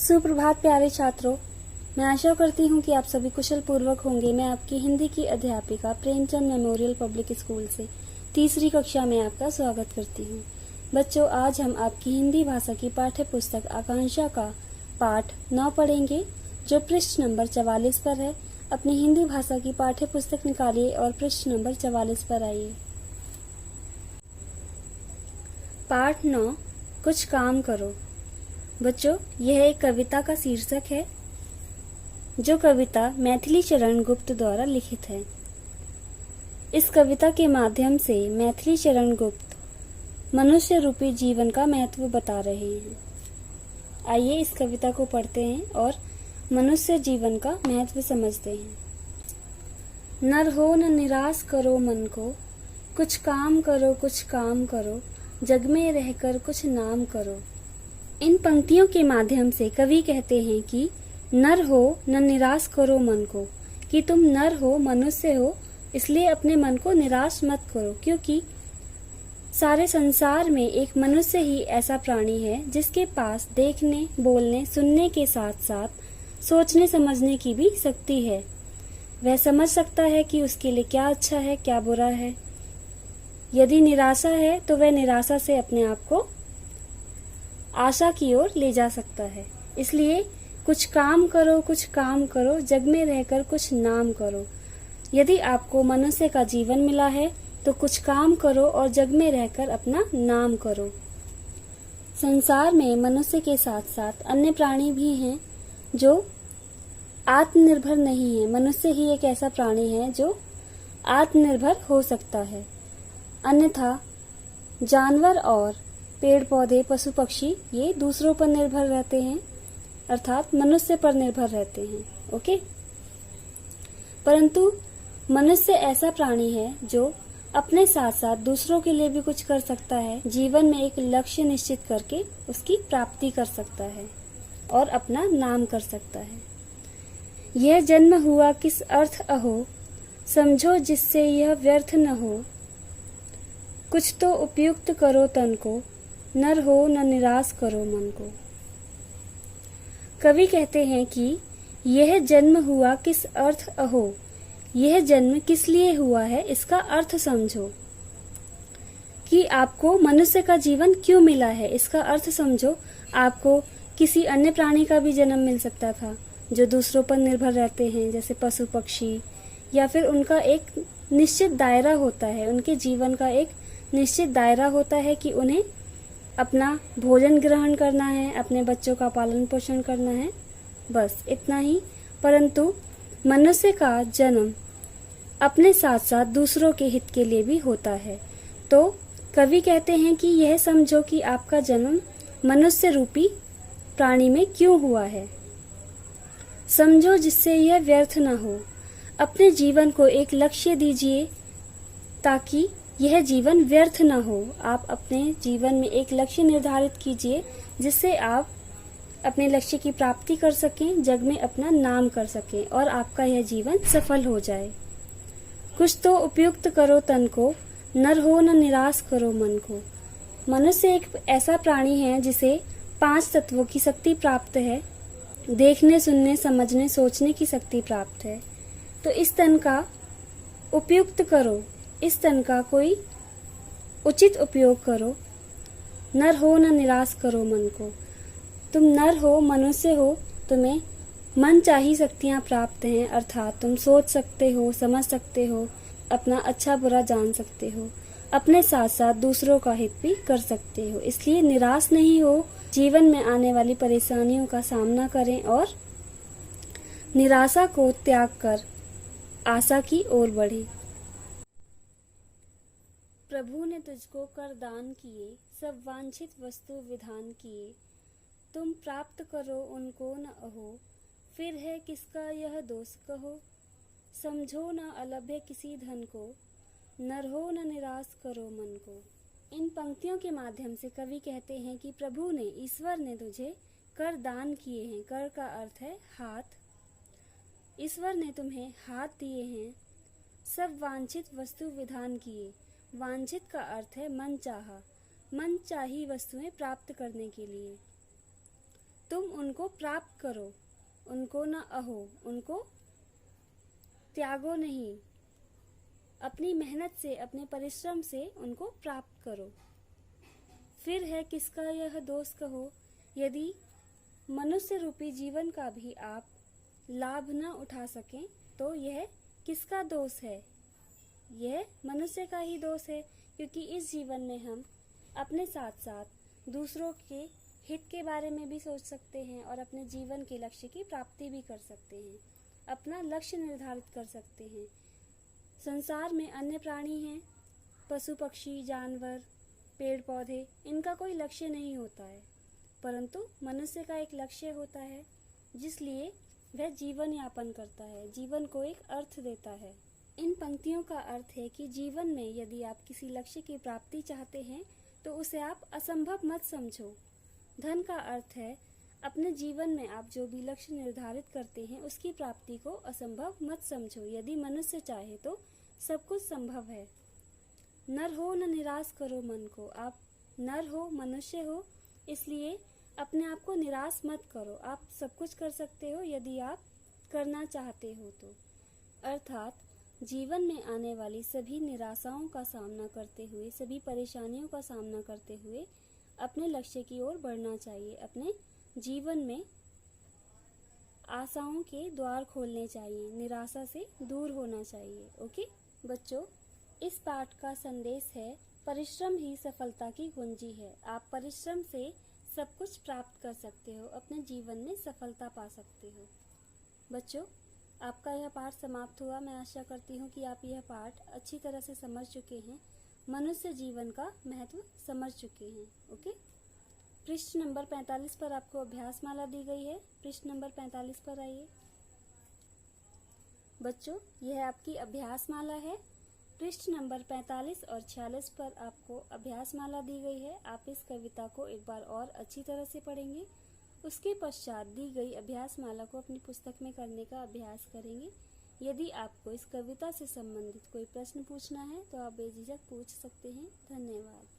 सुप्रभात प्यारे छात्रों, मैं आशा करती हूँ कि आप सभी कुशल पूर्वक होंगे। मैं आपकी हिंदी की अध्यापिका प्रेमचंद मेमोरियल पब्लिक स्कूल से तीसरी कक्षा में आपका स्वागत करती हूँ। बच्चों, आज हम आपकी हिंदी भाषा की पाठ्य पुस्तक आकांक्षा का पाठ 9 पढ़ेंगे, जो पृष्ठ नंबर 44 पर है। अपनी हिंदी भाषा की पाठ्य पुस्तक निकालिए और पृष्ठ नंबर 44 पर आइए। पाठ 9, कुछ काम करो। बच्चों, यह एक कविता का शीर्षक है, जो कविता मैथिली चरण गुप्त द्वारा लिखित है। इस कविता के माध्यम से मैथिली चरण गुप्त मनुष्य रूपी जीवन का महत्व बता रहे हैं। आइए इस कविता को पढ़ते हैं और मनुष्य जीवन का महत्व समझते हैं। नर हो न निराश करो मन को, कुछ काम करो, कुछ काम करो, जग में रहकर कुछ नाम करो। इन पंक्तियों के माध्यम से कवि कहते हैं कि नर हो न निराश करो मन को, कि तुम नर हो, मनुष्य हो, इसलिए अपने मन को निराश मत करो, क्योंकि सारे संसार में एक मनुष्य ही ऐसा प्राणी है जिसके पास देखने, बोलने, सुनने के साथ साथ सोचने समझने की भी शक्ति है। वह समझ सकता है कि उसके लिए क्या अच्छा है, क्या बुरा है। यदि निराशा है तो वह निराशा से अपने आप को आशा की ओर ले जा सकता है। इसलिए कुछ काम करो, कुछ काम करो, जग में रहकर कुछ नाम करो। यदि आपको मनुष्य का जीवन मिला है तो कुछ काम करो और जग में रहकर अपना नाम करो। संसार में मनुष्य के साथ साथ अन्य प्राणी भी हैं जो आत्मनिर्भर नहीं है। मनुष्य ही एक ऐसा प्राणी है जो आत्मनिर्भर हो सकता है, अन्यथा जानवर और पेड़ पौधे, पशु पक्षी ये दूसरों पर निर्भर रहते हैं, अर्थात मनुष्य पर निर्भर रहते हैं। ओके, परंतु मनुष्य ऐसा प्राणी है जो अपने साथ साथ दूसरों के लिए भी कुछ कर सकता है। जीवन में एक लक्ष्य निश्चित करके उसकी प्राप्ति कर सकता है और अपना नाम कर सकता है। यह जन्म हुआ किस अर्थ अहो, समझो जिससे यह व्यर्थ न हो। कुछ तो उपयुक्त करो तन को, नर हो न निराश करो मन को। कवि कहते हैं कि यह जन्म हुआ किस अर्थ अहो, यह जन्म किस लिए हुआ है, इसका अर्थ समझो। कि आपको मनुष्य का जीवन क्यों मिला है, इसका अर्थ समझो। आपको किसी अन्य प्राणी का भी जन्म मिल सकता था जो दूसरों पर निर्भर रहते हैं, जैसे पशु पक्षी, या फिर उनका एक निश्चित दायरा होता है, उनके जीवन का एक निश्चित दायरा होता है कि उन्हें अपना भोजन ग्रहण करना है, अपने बच्चों का पालन पोषण करना है, बस इतना ही। परंतु मनुष्य का जन्म अपने साथ साथ दूसरों के हित के लिए भी होता है। तो कवि कहते हैं कि यह समझो कि आपका जन्म मनुष्य रूपी प्राणी में क्यों हुआ है। समझो जिससे यह व्यर्थ न हो। अपने जीवन को एक लक्ष्य दीजिए ताकि यह जीवन व्यर्थ न हो। आप अपने जीवन में एक लक्ष्य निर्धारित कीजिए जिससे आप अपने लक्ष्य की प्राप्ति कर सकें, जग में अपना नाम कर सकें और आपका यह जीवन सफल हो जाए। कुछ तो उपयुक्त करो तन को, नर हो न निराश करो मन को। मनुष्य एक ऐसा प्राणी है जिसे 5 तत्वों की शक्ति प्राप्त है। देखने, सुनने, समझने, सोचने की शक्ति प्राप्त है। तो इस तन का उपयुक्त करो, इस तन का कोई उचित उपयोग करो। नर हो न निराश करो मन को। तुम नर हो, मनुष्य हो, तुम्हें मन चाही शक्तियां प्राप्त हैं, अर्थात तुम सोच सकते हो, समझ सकते हो, अपना अच्छा बुरा जान सकते हो, अपने साथ साथ दूसरों का हित भी कर सकते हो। इसलिए निराश नहीं हो, जीवन में आने वाली परेशानियों का सामना करें और निराशा को त्याग कर आशा की ओर बढ़े। प्रभु ने तुझको कर दान किए, सब वांछित वस्तु विधान किए। तुम प्राप्त करो उनको न अहो, फिर है किसका यह दोष कहो। समझो न अलभ्य किसी धन को, नर हो न निराश करो मन को। इन पंक्तियों के माध्यम से कवि कहते हैं कि प्रभु ने, ईश्वर ने तुझे कर दान किए हैं। कर का अर्थ है हाथ। ईश्वर ने तुम्हें हाथ दिए हैं। सब वांछित वस्तु विधान किए। वांछित का अर्थ है मन चाहा, मन चाही वस्तुएं प्राप्त करने के लिए। तुम उनको प्राप्त करो, उनको न अहो, उनको त्यागो नहीं। अपनी मेहनत से, अपने परिश्रम से उनको प्राप्त करो। फिर है किसका यह दोष कहो, यदि मनुष्य रूपी जीवन का भी आप लाभ न उठा सकें तो यह किसका दोष है? यह मनुष्य का ही दोष है, क्योंकि इस जीवन में हम अपने साथ साथ दूसरों के हित के बारे में भी सोच सकते हैं और अपने जीवन के लक्ष्य की प्राप्ति भी कर सकते हैं, अपना लक्ष्य निर्धारित कर सकते हैं। संसार में अन्य प्राणी हैं, पशु पक्षी, जानवर, पेड़ पौधे, इनका कोई लक्ष्य नहीं होता है, परंतु मनुष्य का एक लक्ष्य होता है, जिसलिए वह जीवन यापन करता है, जीवन को एक अर्थ देता है। इन पंक्तियों का अर्थ है कि जीवन में यदि आप किसी लक्ष्य की प्राप्ति चाहते हैं तो उसे आप असंभव मत समझो। धन का अर्थ है अपने जीवन में आप जो भी लक्ष्य निर्धारित करते हैं उसकी प्राप्ति को असंभव मत समझो। यदि मनुष्य चाहे तो सब कुछ संभव है। नर हो न निराश करो मन को। आप नर हो, मनुष्य हो, इसलिए अपने आप को निराश मत करो। आप सब कुछ कर सकते हो यदि आप करना चाहते हो तो। अर्थात जीवन में आने वाली सभी निराशाओं का सामना करते हुए, सभी परेशानियों का सामना करते हुए अपने लक्ष्य की ओर बढ़ना चाहिए। अपने जीवन में आशाओं के द्वार खोलने चाहिए, निराशा से दूर होना चाहिए। ओके बच्चों, इस पाठ का संदेश है परिश्रम ही सफलता की कुंजी है। आप परिश्रम से सब कुछ प्राप्त कर सकते हो, अपने जीवन में सफलता पा सकते हो। बच्चों, आपका यह पाठ समाप्त हुआ। मैं आशा करती हूँ कि आप यह पाठ अच्छी तरह से समझ चुके हैं, मनुष्य जीवन का महत्व समझ चुके हैं। ओके, पृष्ठ नंबर 45 पर आपको अभ्यास माला दी गई है। पृष्ठ नंबर 45 पर आइए। बच्चों, यह आपकी अभ्यास माला है। पृष्ठ नंबर 45 और 46 पर आपको अभ्यास माला दी गई है। आप इस कविता को एक बार और अच्छी तरह से पढ़ेंगे। उसके पश्चात दी गई अभ्यास माला को अपनी पुस्तक में करने का अभ्यास करेंगे। यदि आपको इस कविता से संबंधित कोई प्रश्न पूछना है तो आप बेझिझक पूछ सकते हैं। धन्यवाद।